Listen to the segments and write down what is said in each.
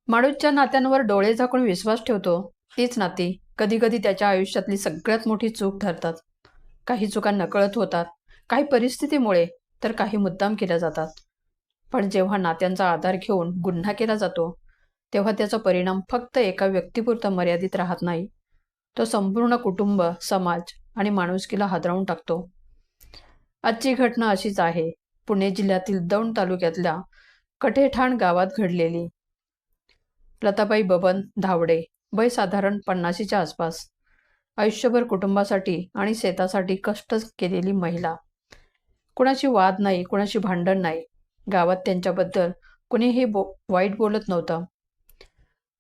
माणूसच्या नात्यांवर डोळे झाकून विश्वास ठेवतो तीच नाती कधी कधी त्याच्या आयुष्यातली सगळ्यात मोठी चूक ठरतात. काही चुका नकळत होतात, काही परिस्थितीमुळे, तर काही मुद्दाम केल्या जातात. पण जेव्हा नात्यांचा आधार घेऊन गुन्हा केला जातो तेव्हा त्याचा परिणाम फक्त एका व्यक्तीपुरता मर्यादित राहत नाही. तो संपूर्ण कुटुंब, समाज आणि माणुसकीला हादरवून टाकतो. आजची घटना अशीच आहे. पुणे जिल्ह्यातील दौंड तालुक्यातल्या कठेठाण गावात घडलेली. लताबाई बबन धावडे, वय साधारण 50च्या आसपास, आयुष्यभर कुटुंबासाठी आणि शेतासाठी कष्ट केलेली महिला. कुणाशी वाद नाही, कुणाशी भांडण नाही. गावात त्यांच्याबद्दल कुणीही वाईट बोलत नव्हतं.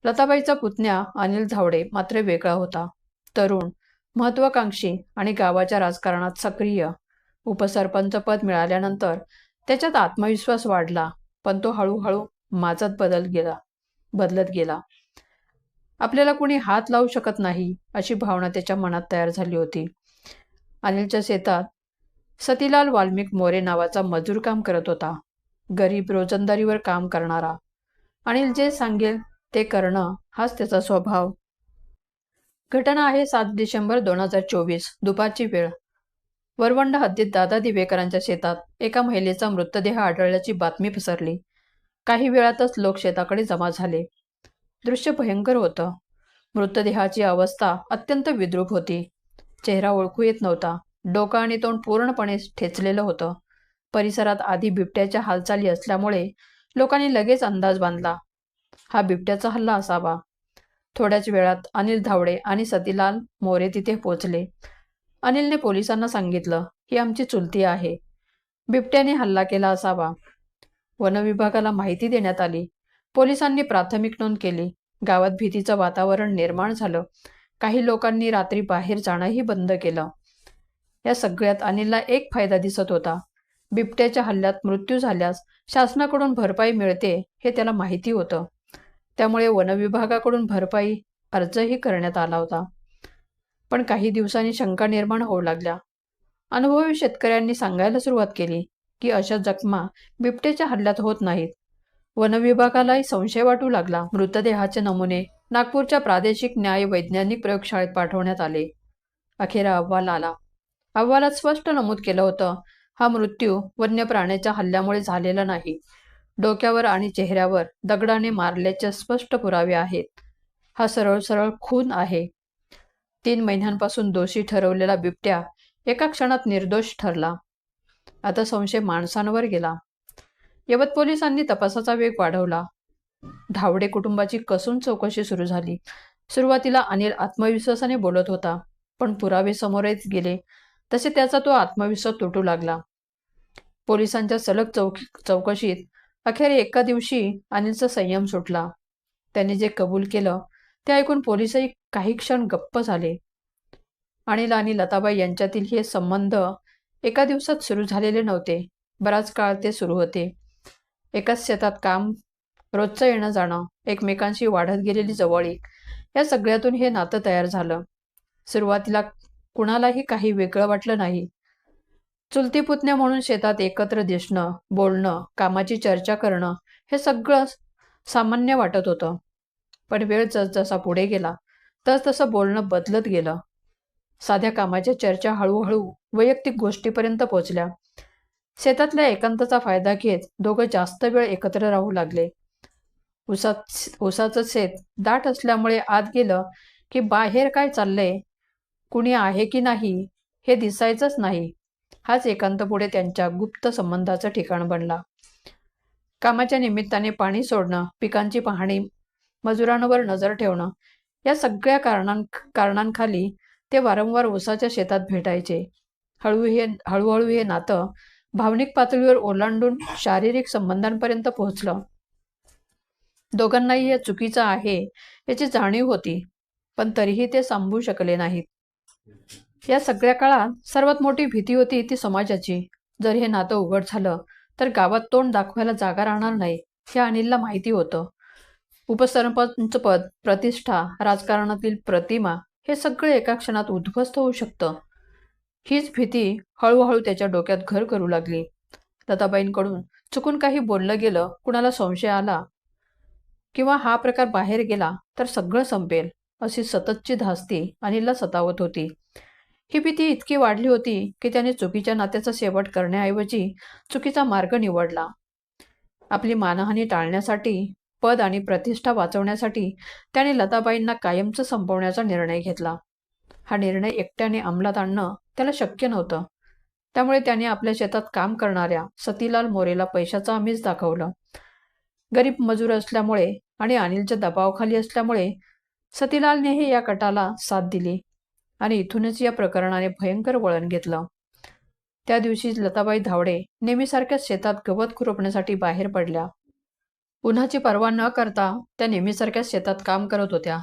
लताबाईचा पुतण्या अनिल धावडे मात्र वेगळा होता. तरुण, महत्वाकांक्षी आणि गावाच्या राजकारणात सक्रिय. उपसरपंच पद मिळाल्यानंतर त्याच्यात आत्मविश्वास वाढला, पण तो हळूहळू माझात बदलत गेला. आपल्याला कुणी हात लावू शकत नाही अशी भावना त्याच्या मनात तयार झाली होती. अनिलच्या शेतात सतीलाल वाल्मिक मोरे नावाचा मजूर काम करत होता. गरीब, रोजंदारीवर काम करणारा. अनिल जे सांगेल ते करणं हाच त्याचा स्वभाव. घटना आहे 7 डिसेंबर 2024, दुपारची वेळ. वरवंड हद्दीत दादा दिवेकरांच्या शेतात एका महिलेचा मृतदेह आढळल्याची बातमी पसरली. काही वेळातच लोक शेताकडे जमा झाले. दृश्य भयंकर होतं. मृतदेहाची अवस्था अत्यंत विद्रूप होती. चेहरा ओळखू येत नव्हता. डोकं आणि तोंड पूर्णपणे ठेचलेलं होतं. परिसरात आधी बिबट्याच्या हालचाली असल्यामुळे लोकांनी लगेच अंदाज बांधला, हा बिबट्याचा हल्ला असावा. थोड्याच वेळात अनिल धावडे आणि सतीलाल मोरे तिथे पोहोचले. अनिलने पोलिसांना सांगितलं, ही आमची चुलती आहे. बिबट्याने हल्ला केला असावा. वनविभागाला माहिती देण्यात आली. पोलिसांनी प्राथमिक नोंद केली. गावात भीतीचं वातावरण निर्माण झालं. काही लोकांनी रात्री बाहेर जाणंही बंद केलं. या सगळ्यात अनिलला एक फायदा दिसत होता. बिबट्याच्या हल्ल्यात मृत्यू झाल्यास शासनाकडून भरपाई मिळते हे त्याला माहिती होतं. त्यामुळे वनविभागाकडून भरपाई अर्जही करण्यात आला होता. पण काही दिवसांनी शंका निर्माण होऊ लागल्या. अनुभवी शेतकऱ्यांनी सांगायला सुरुवात केली की अशा जखमा बिबट्याच्या हल्ल्यात होत नाहीत. वनविभागालाही संशय वाटू लागला. मृतदेहाचे नमुने नागपूरच्या प्रादेशिक न्याय वैज्ञानिक प्रयोगशाळेत पाठवण्यात आले. अखेर अहवाल आला. अहवालात स्पष्ट नमूद केलं होतं, हा मृत्यू वन्य प्राण्याच्या हल्ल्यामुळे झालेला नाही. डोक्यावर आणि चेहऱ्यावर दगडाने मारल्याचे स्पष्ट पुरावे आहेत. हा सरळ सरळ खून आहे. 3 महिन्यांपासून दोषी ठरवलेला बिबट्या एका क्षणात निर्दोष ठरला. आता संशय माणसांवर गेला. यवत पोलिसांनी तपासाचा वेग वाढवला. धावडे कुटुंबाची कसून चौकशी सुरू झाली. सुरुवातीला अनिल आत्मविश्वासाने बोलत होता, पण पुरावे समोर येत गेले तसे त्याचा तो आत्मविश्वास तुटू लागला. पोलिसांच्या सलग चौकशीत अखेर एका दिवशी अनिलचा संयम सुटला. त्याने जे कबूल केलं ते ऐकून पोलिसही काही क्षण गप्प झाले. अनिल आणि लताबाई यांच्यातील हे संबंध एका दिवसात सुरू झालेले नव्हते. बराच काळ ते सुरू होते. एकाच शेतात काम, रोजचं येणं जाणं, एकमेकांशी वाढत गेलेली जवळीक, या सगळ्यातून हे नातं तयार झालं. सुरुवातीला कुणालाही काही वेगळं वाटलं नाही. चुलती पुतण्या म्हणून शेतात एकत्र दिसणं, बोलणं, कामाची चर्चा करणं हे सगळं सामान्य वाटत होतं. पण वेळ जसजसा पुढे गेला तसतसं बोलणं बदलत गेलं. साध्या कामाच्या चर्चा हळूहळू वैयक्तिक गोष्टीपर्यंत पोहोचल्या. शेतातल्या एकांताचा फायदा घेत दोघं जास्त वेळ एकत्र राहू लागले. उसाचं शेत दाट असल्यामुळे आत गेलं की बाहेर काय चाललंय, कुणी आहे की नाही हे दिसायचंच नाही. हाच एकांत पुढे त्यांच्या गुप्त संबंधाचं ठिकाण बनला. कामाच्या निमित्ताने पाणी सोडणं, पिकांची पाहणी, मजुरांवर नजर ठेवणं, या सगळ्या कारणांखाली ते वारंवार उसाच्या शेतात भेटायचे. हळूहळू हे नातं भावनिक पातळीवर ओलांडून शारीरिक संबंधांपर्यंत पोहोचलं. दोघांनाही हे चुकीचं आहे याची जाणीव होती, पण तरीही ते सांभाळू शकले नाहीत. या सगळ्या काळात सर्वात मोठी भीती होती ती समाजाची. जर हे नातं उघड झालं तर गावात तोंड दाखवायला जागा राहणार नाही हे अनिलला माहिती होतं. उपसरपंच पद, प्रतिष्ठा, राजकारणातील प्रतिमा हे सगळे एका क्षणात उद्ध्वस्त होऊ शकतं. हीच भीती हळूहळू त्याच्या डोक्यात घर करू लागली. लताबाईंकडून चुकून काही बोललं गेलं, कुणाला संशय आला किंवा हा प्रकार बाहेर गेला तर सगळं संपेल अशी सततची धास्ती अनिलला सतावत होती. ही भीती इतकी वाढली होती की त्याने चुकीच्या नात्याचा शेवट करण्याऐवजी चुकीचा मार्ग निवडला. आपली मानहानी टाळण्यासाठी, पद आणि प्रतिष्ठा वाचवण्यासाठी त्याने लताबाईंना कायमचं संपवण्याचा निर्णय घेतला. हा निर्णय एकट्याने अंमलात आणणं त्याला शक्य नव्हतं. त्यामुळे त्याने आपल्या शेतात काम करणाऱ्या सतीलाल मोरेला पैशाचं आमिष दाखवलं. गरीब मजूर असल्यामुळे आणि अनिलच्या दबावाखाली असल्यामुळे सतीलालनेही या कटाला साथ दिली आणि इथूनच या प्रकरणाने भयंकर वळण घेतलं. त्या दिवशी लताबाई धावडे नेहमीसारख्याच शेतात गवत खुरपण्यासाठी बाहेर पडल्या. उन्हाची पर्वा न करता त्या नेहमीसारख्याच शेतात काम करत होत्या.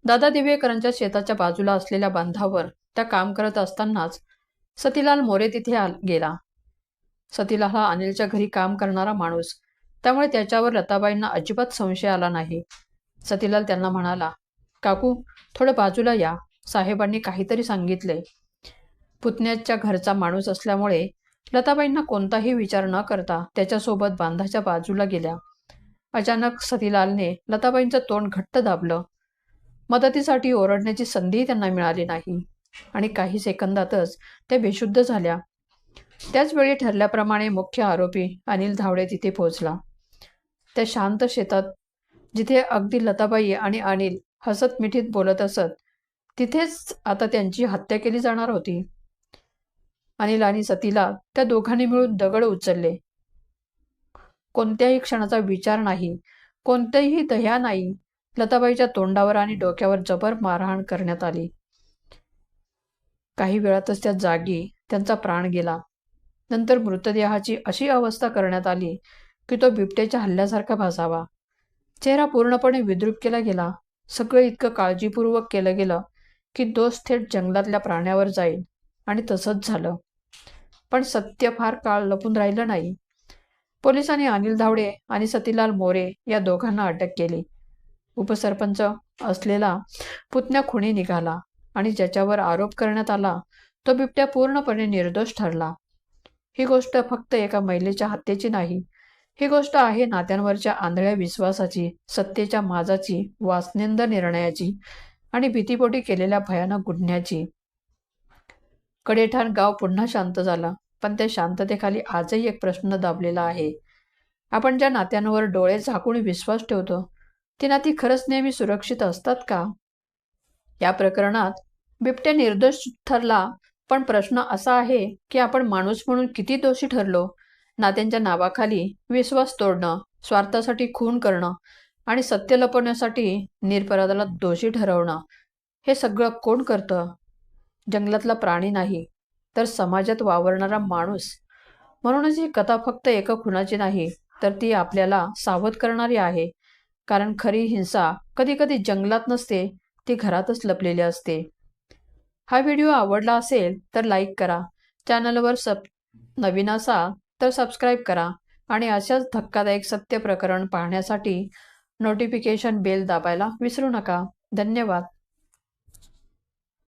दादा दिवेकरांच्या शेताच्या बाजूला असलेल्या बांधावर त्या काम करत असतानाच सतीलाल मोरे तिथे गेला. सतीलाल हा अनिलच्या घरी काम करणारा माणूस, त्यामुळे त्याच्यावर लताबाईंना अजिबात संशय आला नाही. सतीलाल त्यांना म्हणाला, काकू, थोडं बाजूला या, साहेबांनी काहीतरी सांगितले. पुतण्याच्या घरचा माणूस असल्यामुळे लताबाईंना कोणताही विचार न करता त्याच्यासोबत बांधाच्या बाजूला गेल्या. अचानक सतीलालने लताबाईंचं तोंड घट्ट दाबलं. मदतीसाठी ओरडण्याची संधीही त्यांना मिळाली नाही आणि काही सेकंदातच त्या बेशुद्ध झाल्या. त्याच वेळी ठरल्याप्रमाणे मुख्य आरोपी अनिल धावडे तिथे पोहोचला. त्या शांत शेतात, जिथे अगदी लताबाई आणि अनिल हसत मिठीत बोलत असत, तिथेच आता त्यांची हत्या केली जाणार होती. अनिल आणि सतीला त्या दोघांनी मिळून दगड उचलले. कोणत्याही क्षणाचा विचार नाही, कोणतेही दया नाही. लताबाईच्या तोंडावर आणि डोक्यावर जबर मारहाण करण्यात आली. काही वेळातच त्या जागी त्यांचा प्राण गेला. नंतर मृतदेहाची अशी अवस्था करण्यात आली की तो बिबट्याच्या हल्ल्यासारखा भासावा. चेहरा पूर्णपणे विद्रूप केला गेला. सगळं इतकं काळजीपूर्वक केलं गेलं की दोष थेट जंगलातल्या प्राण्यावर जाईल, आणि तसंच झालं. पण सत्य फार काळ लपून राहिलं नाही. पोलिसांनी अनिल धावडे आणि सतीलाल मोरे या दोघांना अटक केली. उपसरपंच असलेला पुतण्या खुनी निघाला आणि ज्याच्यावर आरोप करण्यात आला तो बिबट्या पूर्णपणे निर्दोष ठरला. ही गोष्ट फक्त एका महिलेच्या हत्येची नाही. ही गोष्ट आहे नात्यांवरच्या आंधळ्या विश्वासाची, सत्तेच्या माजाची, वासनेंद निर्णयाची आणि भीतीपोटी केलेल्या भयानक गुन्ह्याची. कडेठाण गाव पुन्हा शांत झालं, पण त्या शांततेखाली आजही एक प्रश्न दाबलेला आहे. आपण ज्या नात्यांवर डोळे झाकून विश्वास ठेवतो, ती नाती खरंच नेहमी सुरक्षित असतात का? या प्रकरणात बिबट्या निर्दोष ठरला, पण प्रश्न असा आहे की आपण माणूस म्हणून किती दोषी ठरलो? नात्यांच्या नावाखाली विश्वास तोडणं, स्वार्थासाठी खून करणं आणि सत्य लपवण्यासाठी निरपराधाला दोषी ठरवणं, हे सगळं कोण करतं? जंगलातला प्राणी नाही, तर समाजात वावरणारा माणूस. म्हणूनच ही कथा फक्त एका खुनाची नाही, तर ती आपल्याला सावध करणारी आहे. कारण खरी हिंसा कधी कधी जंगलात नसते, ती घरातच लपलेली असते. हा व्हिडिओ आवडला असेल तर लाईक करा. चॅनलवर नवीन असाल तर सबस्क्राईब करा आणि अशाच धक्कादायक सत्य प्रकरण पाहण्यासाठी नोटिफिकेशन बेल दाबायला विसरू नका. धन्यवाद.